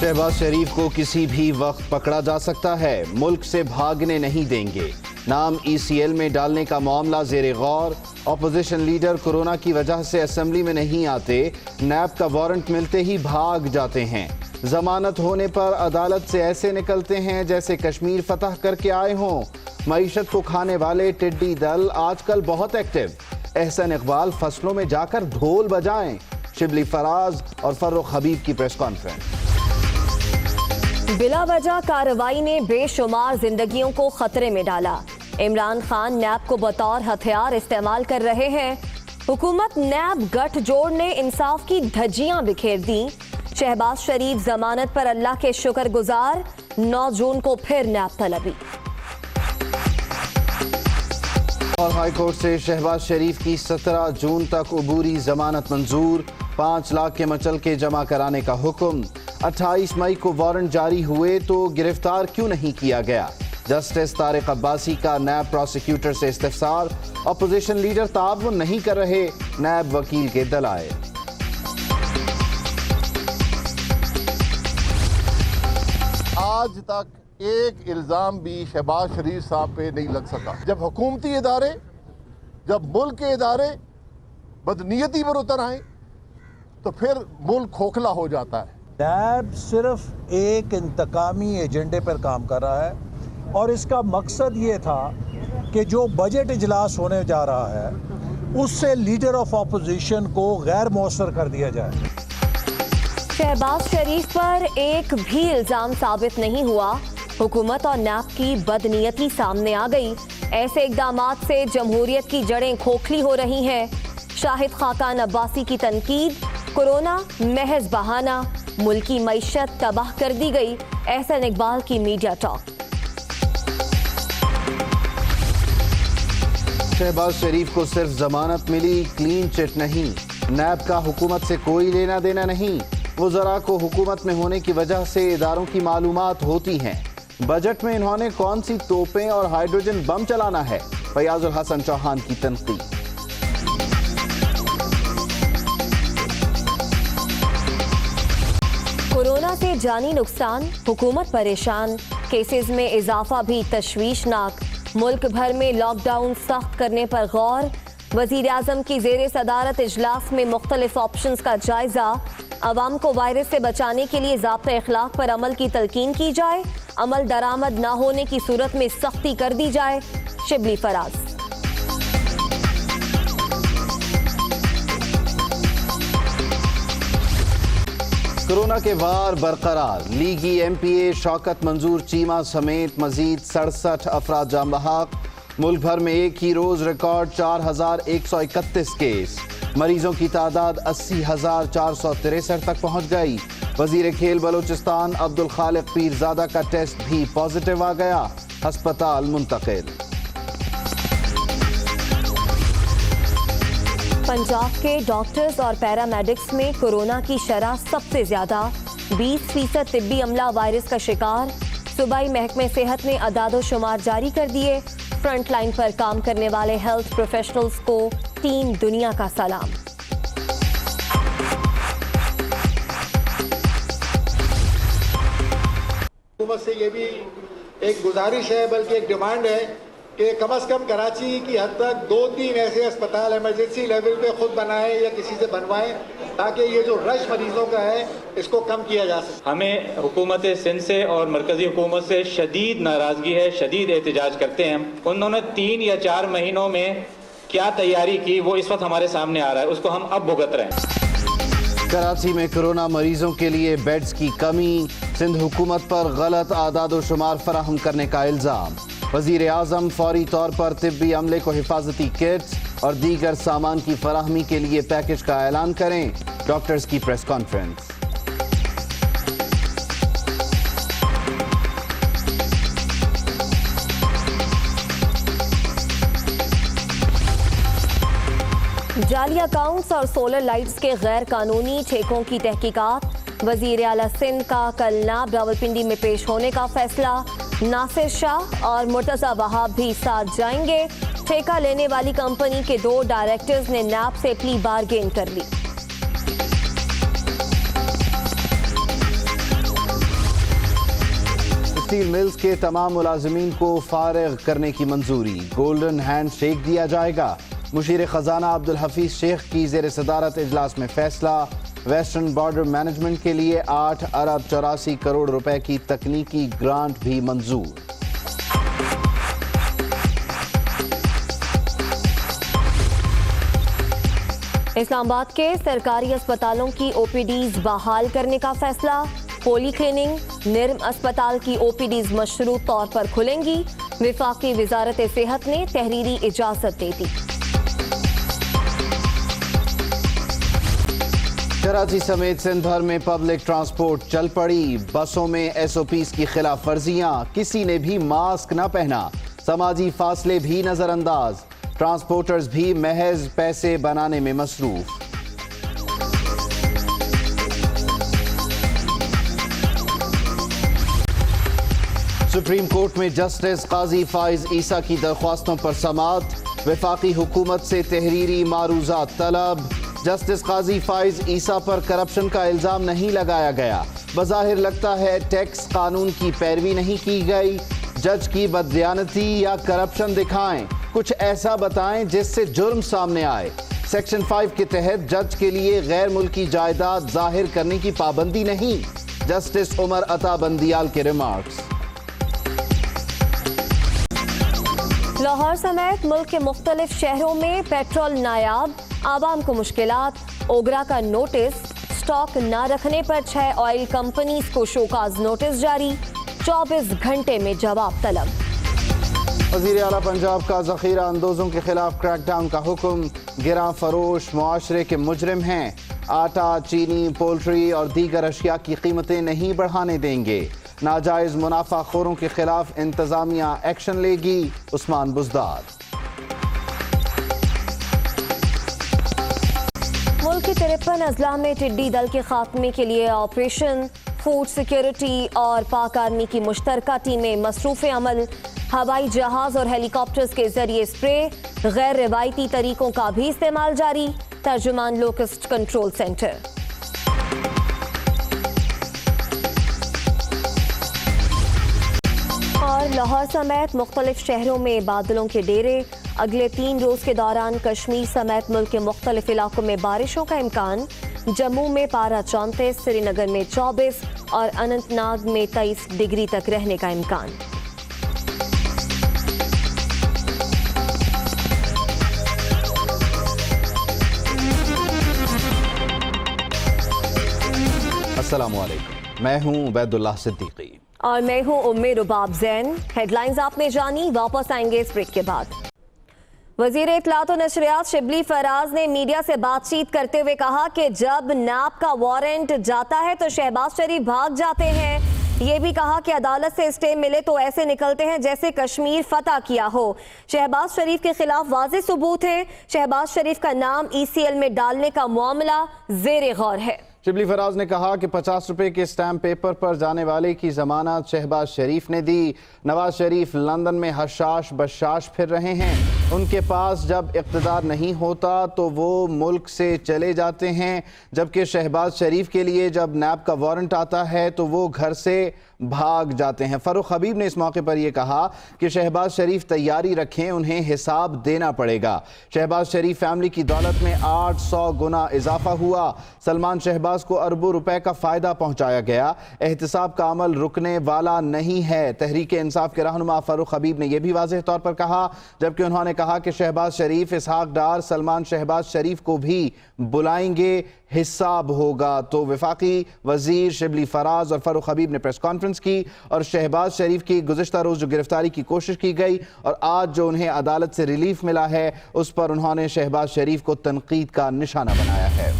شہباز شریف کو کسی بھی وقت پکڑا جا سکتا ہے، ملک سے بھاگنے نہیں دیں گے۔ نام ECL میں ڈالنے کا معاملہ زیر غور۔ اپوزیشن لیڈر کورونا کی وجہ سے اسمبلی میں نہیں آتے، نیب کا وارنٹ ملتے ہی بھاگ جاتے ہیں۔ ضمانت ہونے پر عدالت سے ایسے نکلتے ہیں جیسے کشمیر فتح کر کے آئے ہوں۔ معیشت کو کھانے والے ٹڈی دل آج کل بہت ایکٹیو۔ احسن اقبال فصلوں میں جا کر ڈھول بجائیں۔ شبلی فراز اور فرخ حبیب کی پریس کانفرنس۔ بلا وجہ کارروائی نے بے شمار زندگیوں کو خطرے میں ڈالا۔ عمران خان نیب کو بطور ہتھیار استعمال کر رہے ہیں۔ حکومت نیب گٹھ جوڑ نے انصاف کی دھجیاں بکھیر دیں۔ شہباز شریف ضمانت پر اللہ کے شکر گزار، 9 جون کو پھر نیب طلبی۔ اور ہائی کورٹ سے شہباز شریف کی 17 جون تک عبوری ضمانت منظور، 5 لاکھ کے مچلکے جمع کرانے کا حکم۔ 28 مئی کو وارنٹ جاری ہوئے تو گرفتار کیوں نہیں کیا گیا؟ جسٹس طارق عباسی کا نیب پروسیکیوٹر سے استفسار۔ اپوزیشن لیڈر تعاون نہیں کر رہے، نیب وکیل کے دلائل۔ آج تک ایک الزام بھی شہباز شریف صاحب پہ نہیں لگ سکا۔ جب حکومتی ادارے، جب ملک کے ادارے بدنیتی پر اتر آئیں تو پھر ملک کھوکھلا ہو جاتا ہے۔ نیب صرف ایک انتقامی ایجنڈے پر کام کر رہا ہے اور اس کا مقصد یہ تھا کہ جو بجٹ اجلاس ہونے جا رہا ہے اس سے لیڈر آف اپوزیشن کو غیر مؤثر کر دیا جائے۔ شہباز شریف پر ایک بھی الزام ثابت نہیں ہوا، حکومت اور نیب کی بدنیتی سامنے آ گئی۔ ایسے اقدامات سے جمہوریت کی جڑیں کھوکھلی ہو رہی ہیں۔ شاہد خاقان عباسی کی تنقید، کورونا محض بہانہ، ملکی معیشت تباہ کر دی گئی، احسن اقبال کی میڈیا ٹاک۔ شہباز شریف کو صرف ضمانت ملی، کلین چٹ نہیں۔ نیب کا حکومت سے کوئی لینا دینا نہیں۔ وزراء کو حکومت میں ہونے کی وجہ سے اداروں کی معلومات ہوتی ہیں۔ بجٹ میں انہوں نے کون سی توپیں اور ہائیڈروجن بم چلانا ہے؟ فیاض الحسن چوہان کی تنقید۔ کورونا سے جانی نقصان، حکومت پریشان، کیسز میں اضافہ بھی تشویشناک۔ ملک بھر میں لاک ڈاؤن سخت کرنے پر غور۔ وزیر اعظم کی زیر صدارت اجلاس میں مختلف آپشنز کا جائزہ۔ عوام کو وائرس سے بچانے کے لیے ضابطۂ اخلاق پر عمل کی تلقین کی جائے، عمل درآمد نہ ہونے کی صورت میں سختی کر دی جائے۔ شبلی فراز۔ کورونا کے وار برقرار، لیگی MPA شوکت منظور چیمہ سمیت مزید 67 افراد جاں بحق۔ ملک بھر میں ایک ہی روز ریکارڈ 4131 کیس، مریضوں کی تعداد 80,463 تک پہنچ گئی۔ وزیر کھیل بلوچستان عبدالخالق پیرزادہ کا ٹیسٹ بھی پازیٹیو آ گیا، ہسپتال منتقل۔ پنجاب کے ڈاکٹرز اور پیرامیڈکس میں کورونا کی شرح سب سے زیادہ، 20% طبی عملہ وائرس کا شکار۔ صوبائی محکمہ صحت نے اعداد و شمار جاری کر دیے۔ فرنٹ لائن پر کام کرنے والے ہیلتھ پروفیشنلز کو ٹیم دنیا کا سلام۔ حکومت سے یہ بھی ایک گزارش ہے، بلکہ ایک ڈیمانڈ ہے کہ کم از کم کراچی کی حد تک 2-3 ایسے اسپتال ایمرجنسی لیول پہ خود بنائیں یا کسی سے بنوائیں، تاکہ یہ جو رش مریضوں کا ہے اس کو کم کیا جا سکے۔ ہمیں حکومت سندھ سے اور مرکزی حکومت سے شدید ناراضگی ہے، شدید احتجاج کرتے ہیں۔ انہوں نے 3 یا 4 مہینوں میں کیا تیاری کی وہ اس وقت ہمارے سامنے آ رہا ہے، اس کو ہم اب بھگت رہے ہیں۔ کراچی میں کورونا مریضوں کے لیے بیڈز کی کمی، سندھ حکومت پر غلط اعداد و شمار فراہم کرنے کا الزام۔ وزیر اعظم فوری طور پر طبی عملے کو حفاظتی کٹس اور دیگر سامان کی فراہمی کے لیے پیکج کا اعلان کریں۔ ڈاکٹرز کی پریس کانفرنس۔ جعلی اکاؤنٹس اور سولر لائٹس کے غیر قانونی ٹھیکوں کی تحقیقات، وزیر اعلیٰ سندھ کا کل نیب راولپنڈی میں پیش ہونے کا فیصلہ۔ ناصر شاہ اور مرتضی وہاب بھی ساتھ جائیں گے۔ ٹھیکہ لینے والی کمپنی کے 2 ڈائریکٹرز نے نیب سے پلی بارگین کر لی۔ اسٹیل ملز کے تمام ملازمین کو فارغ کرنے کی منظوری، گولڈن ہینڈ شیک دیا جائے گا۔ مشیر خزانہ عبدالحفیظ شیخ کی زیر صدارت اجلاس میں فیصلہ، ویسٹرن بارڈر مینجمنٹ کے لیے 8 ارب 84 کروڑ روپے کی تکنیکی گرانٹ بھی منظور۔ اسلام آباد کے سرکاری اسپتالوں کی او پی ڈیز بحال کرنے کا فیصلہ، پولی کلیننگ، نرم اسپتال کی او پی ڈیز مشروط طور پر کھلیں گی، وفاقی وزارت صحت نے تحریری اجازت دے دی۔ کراچی سمیت سندھ بھر میں پبلک ٹرانسپورٹ چل پڑی، بسوں میں ایس او پیز کی خلاف ورزیاں، کسی نے بھی ماسک نہ پہنا، سماجی فاصلے بھی نظر انداز، ٹرانسپورٹرز بھی محض پیسے بنانے میں مصروف۔ سپریم کورٹ میں جسٹس قاضی فائز عیسیٰ کی درخواستوں پر سماعت، وفاقی حکومت سے تحریری معروضات طلب۔ جسٹس قاضی فائز عیسیٰ پر کرپشن کا الزام نہیں لگایا گیا، بظاہر لگتا ہے ٹیکس قانون کی پیروی نہیں کی گئی۔ جج کی بددیانتی یا کرپشن دکھائیں، کچھ ایسا بتائیں جس سے جرم سامنے آئے۔ سیکشن 5 کے تحت جج کے لیے غیر ملکی جائیداد ظاہر کرنے کی پابندی نہیں، جسٹس عمر عطا بندیال کے ریمارکس۔ لاہور سمیت ملک کے مختلف شہروں میں پیٹرول نایاب، عوام کو مشکلات، اوگرا کا نوٹس، سٹاک نہ رکھنے پر 6 آئل کمپنیز کو شوکاز نوٹس جاری، 24 گھنٹے میں جواب طلب۔ وزیر اعلیٰ پنجاب کا ذخیرہ اندوزوں کے خلاف کریک ڈاؤن کا حکم، گراں فروش معاشرے کے مجرم ہیں، آٹا، چینی، پولٹری اور دیگر اشیاء کی قیمتیں نہیں بڑھانے دیں گے، ناجائز منافع خوروں کے خلاف انتظامیہ ایکشن لے گی، عثمان بزدار۔ ملک کے 53 اضلاع میں ٹڈی دل کے خاتمے کے لیے آپریشن، فوڈ سیکیورٹی اور پاک آرمی کی مشترکہ ٹیمیں مصروف عمل، ہوائی جہاز اور ہیلی کاپٹرز کے ذریعے اسپرے، غیر روایتی طریقوں کا بھی استعمال جاری، ترجمان لوکسٹ کنٹرول سینٹر۔ اور لاہور سمیت مختلف شہروں میں بادلوں کے ڈیرے، اگلے 3 روز کے دوران کشمیر سمیت ملک کے مختلف علاقوں میں بارشوں کا امکان، جموں میں پارہ 34، سری نگر میں 24 اور اننت ناگ میں 23 ڈگری تک رہنے کا امکان۔ السلام علیکم، میں ہوں عبید اللہ صدیقی اور میں ہوں ام رباب زین۔ ہیڈ لائنز آپ نے جانی، واپس آئیں گے اس بریک کے بعد۔ وزیر اطلاعات و نشریات شبلی فراز نے میڈیا سے بات چیت کرتے ہوئے کہا کہ جب نیب کا وارنٹ جاتا ہے تو شہباز شریف بھاگ جاتے ہیں۔ یہ بھی کہا کہ عدالت سے اسٹے ملے تو ایسے نکلتے ہیں جیسے کشمیر فتح کیا ہو۔ شہباز شریف کے خلاف واضح ثبوت ہیں، شہباز شریف کا نام ECL میں ڈالنے کا معاملہ زیر غور ہے۔ شبلی فراز نے کہا کہ 50 روپے کے اسٹیمپ پیپر پر جانے والے کی ضمانت شہباز شریف نے دی۔ نواز شریف لندن میں حشاش بشاش پھر رہے ہیں، ان کے پاس جب اقتدار نہیں ہوتا تو وہ ملک سے چلے جاتے ہیں، جبکہ شہباز شریف کے لیے جب نیب کا وارنٹ آتا ہے تو وہ گھر سے بھاگ جاتے ہیں۔ فاروق حبیب نے اس موقع پر یہ کہا کہ شہباز شریف تیاری رکھیں، انہیں حساب دینا پڑے گا۔ شہباز شریف فیملی کی دولت میں 800 گنا اضافہ ہوا، سلمان شہباز کو اربوں روپے کا فائدہ پہنچایا گیا، احتساب کا عمل رکنے والا نہیں ہے۔ تحریک انصاف کے رہنما فاروق حبیب نے یہ بھی واضح طور پر کہا، جبکہ انہوں نے کہا کہ شہباز شریف، اسحاق ڈار، سلمان شہباز شریف کو بھی بلائیں گے، حساب ہوگا۔ تو وفاقی وزیر شبلی فراز اور فاروق حبیب نے پریس کانفرنس کی اور شہباز شریف کی گزشتہ روز جو گرفتاری کی کوشش کی گئی اور آج جو انہیں عدالت سے ریلیف ملا ہے اس پر انہوں نے شہباز شریف کو تنقید کا نشانہ بنایا ہے۔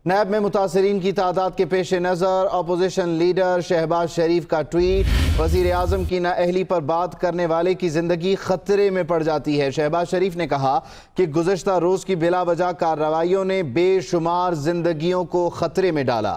نیب میں متاثرین کی تعداد کے پیش نظر اپوزیشن لیڈر شہباز شریف کا ٹویٹ، وزیر اعظم کی نااہلی پر بات کرنے والے کی زندگی خطرے میں پڑ جاتی ہے۔ شہباز شریف نے کہا کہ گزشتہ روز کی بلا وجہ کارروائیوں نے بے شمار زندگیوں کو خطرے میں ڈالا۔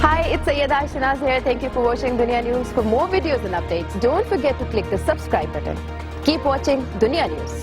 Hi, it's Sayyeda Shanaz here. Thank you for watching Dunya News. For more videos and updates, don't forget to click the subscribe button. Keep watching Dunya News.